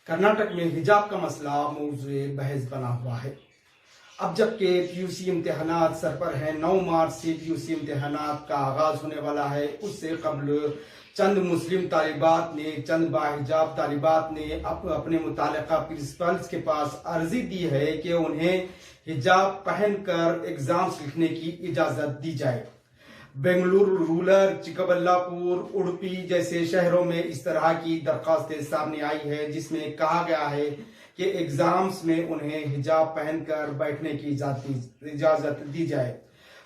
कर्नाटक में हिजाब का मसला मौज़ूए बहस बना हुआ है। अब जबकि पीयूसी इम्तिहानात सर पर हैं, 9 मार्च से पीयूसी इम्तिहानात का आगाज होने वाला है। उससे कबल चंद मुस्लिम तालिबात ने, चंद बाहिजाब तालिबात ने अपने मुतालिका प्रिंसिपल्स के पास अर्जी दी है कि उन्हें हिजाब पहनकर एग्जाम्स लिखने की इजाजत दी जाए। बेंगलुरु रूरल, चिकबल्लापुर, उडुपी जैसे शहरों में इस तरह की दरखास्तें सामने आई है, जिसमें कहा गया है कि एग्जाम्स में उन्हें हिजाब पहनकर बैठने की इजाजत दी जाए।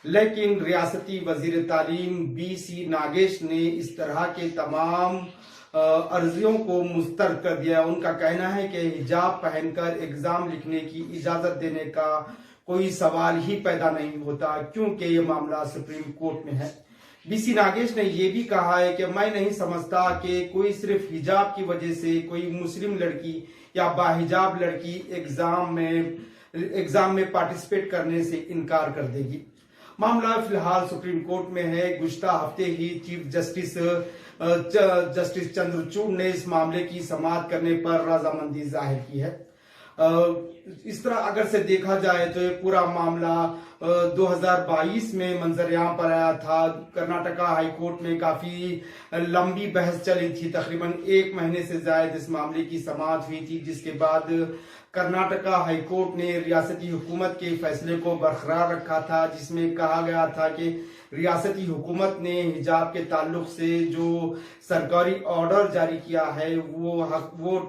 लेकिन रियासती वजीर तालीम BC नागेश ने इस तरह के तमाम अर्जियों को मुस्तरद कर दिया। उनका कहना है कि हिजाब पहनकर एग्जाम लिखने की इजाजत देने का कोई सवाल ही पैदा नहीं होता, क्योंकि ये मामला सुप्रीम कोर्ट में है। BC नागेश ने यह भी कहा है कि मैं नहीं समझता कि कोई सिर्फ हिजाब की वजह से कोई मुस्लिम लड़की या बाहिजाब लड़की एग्जाम में पार्टिसिपेट करने से इनकार कर देगी। मामला फिलहाल सुप्रीम कोर्ट में है। गुज़श्ता हफ्ते ही चीफ जस्टिस चंद्रचूड़ ने इस मामले की समाअत करने पर रजामंदी जाहिर की है। इस तरह अगर से देखा जाए तो ये पूरा मामला 2022 में मंजर-ए-आम पर आया था। कर्नाटका हाई कोर्ट में काफी लंबी बहस चली थी, तकरीबन 1 महीने से ज्यादा इस मामले की समाअत हुई थी, जिसके बाद कर्नाटका हाई कोर्ट ने रियासती हुकूमत के फैसले को बरकरार रखा था, जिसमें कहा गया था कि रियासती हुकूमत ने हिजाब के ताल्लुक से जो सरकारी ऑर्डर जारी किया है वो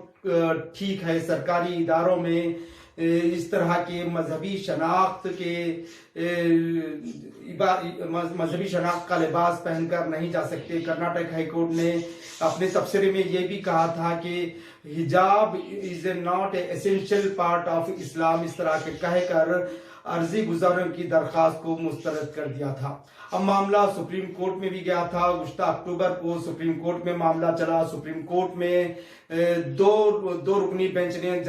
ठीक है। सरकारी इदारों में इस तरह के मजहबी शनाख्त का लिबास पहनकर नहीं जा सकते। कर्नाटक हाई कोर्ट ने अपने तबसरे में यह भी कहा था कि हिजाब is not essential part of Islam, इस तरह के कहकर अर्जी गुजारों की दरखास्त को मुस्तरद कर दिया था। अब मामला सुप्रीम कोर्ट में भी गया था। गुज़श्ता अक्टूबर को सुप्रीम कोर्ट में मामला चला। सुप्रीम कोर्ट में दो रुकनी बेंच ने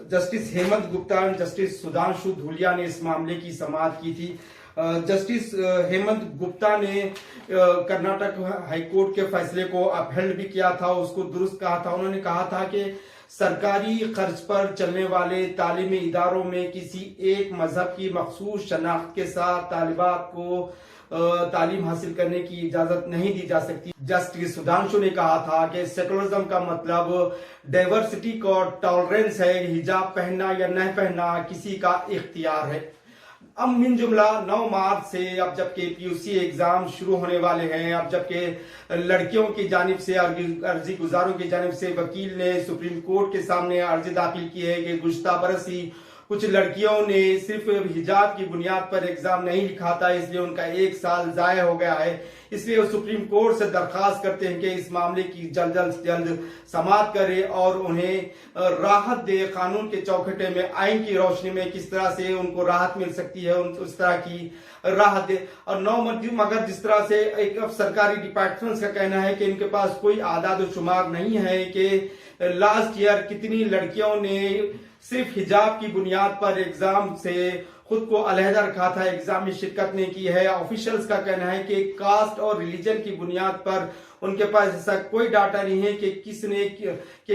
जस्टिस हेमंत गुप्ता और जस्टिस सुधांशु धूलिया ने इस मामले की समाअत की थी। जस्टिस हेमंत गुप्ता ने कर्नाटक हाईकोर्ट के फैसले को अपहेल्ड भी किया था, उसको दुरुस्त कहा था। उन्होंने कहा था कि सरकारी खर्च पर चलने वाले तालीमी इदारों में किसी एक मजहब की मखसूस शनाख्त के साथ तालिबात को तालीम हासिल करने की इजाजत नहीं दी जा सकती। जस्टिस सुधांशु ने कहा था कि सेकुलरिज्म का मतलब डाइवर्सिटी का टॉलरेंस है। हिजाब पहनना या नहीं पहनना किसी का इख्तियार है। अब मिन जुमला 9 मार्च से, अब जबकि पीयूसी एग्जाम शुरू होने वाले हैं, अब जबकि लड़कियों की जानिब से, अर्जी गुजारों की जानिब से वकील ने सुप्रीम कोर्ट के सामने अर्जी दाखिल की है कि गुज़श्ता बरस ही कुछ लड़कियों ने सिर्फ हिजाब की बुनियाद पर एग्जाम नहीं लिखा था, इसलिए उनका 1 साल जाया हो गया है। इसलिए वो सुप्रीम कोर्ट से दरखास्त करते हैं कि इस मामले की जल्द से जल्द समाअत करे और उन्हें राहत दे। कानून के चौखटे में, आइन की रोशनी में किस तरह से उनको राहत मिल सकती है, उस तरह की राहत दे। और 9 मगर जिस तरह से एक सरकारी डिपार्टमेंट्स का कहना है कि इनके पास कोई आदाद शुमार नहीं है कि लास्ट ईयर कितनी लड़कियों ने सिर्फ हिजाब की बुनियाद पर एग्जाम से खुद को अलहदा रखा था, एग्जाम में शिरकत नहीं की है। ऑफिशियल्स का कहना है कि कास्ट और रिलीजन की बुनियाद पर उनके पास ऐसा कोई डाटा नहीं है कि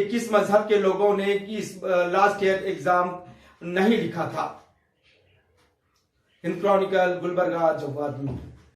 किस मजहब के लोगों ने इस लास्ट ईयर एग्जाम नहीं लिखा था। हिंद क्रॉनिकल, गुलबर्गा, जवाद।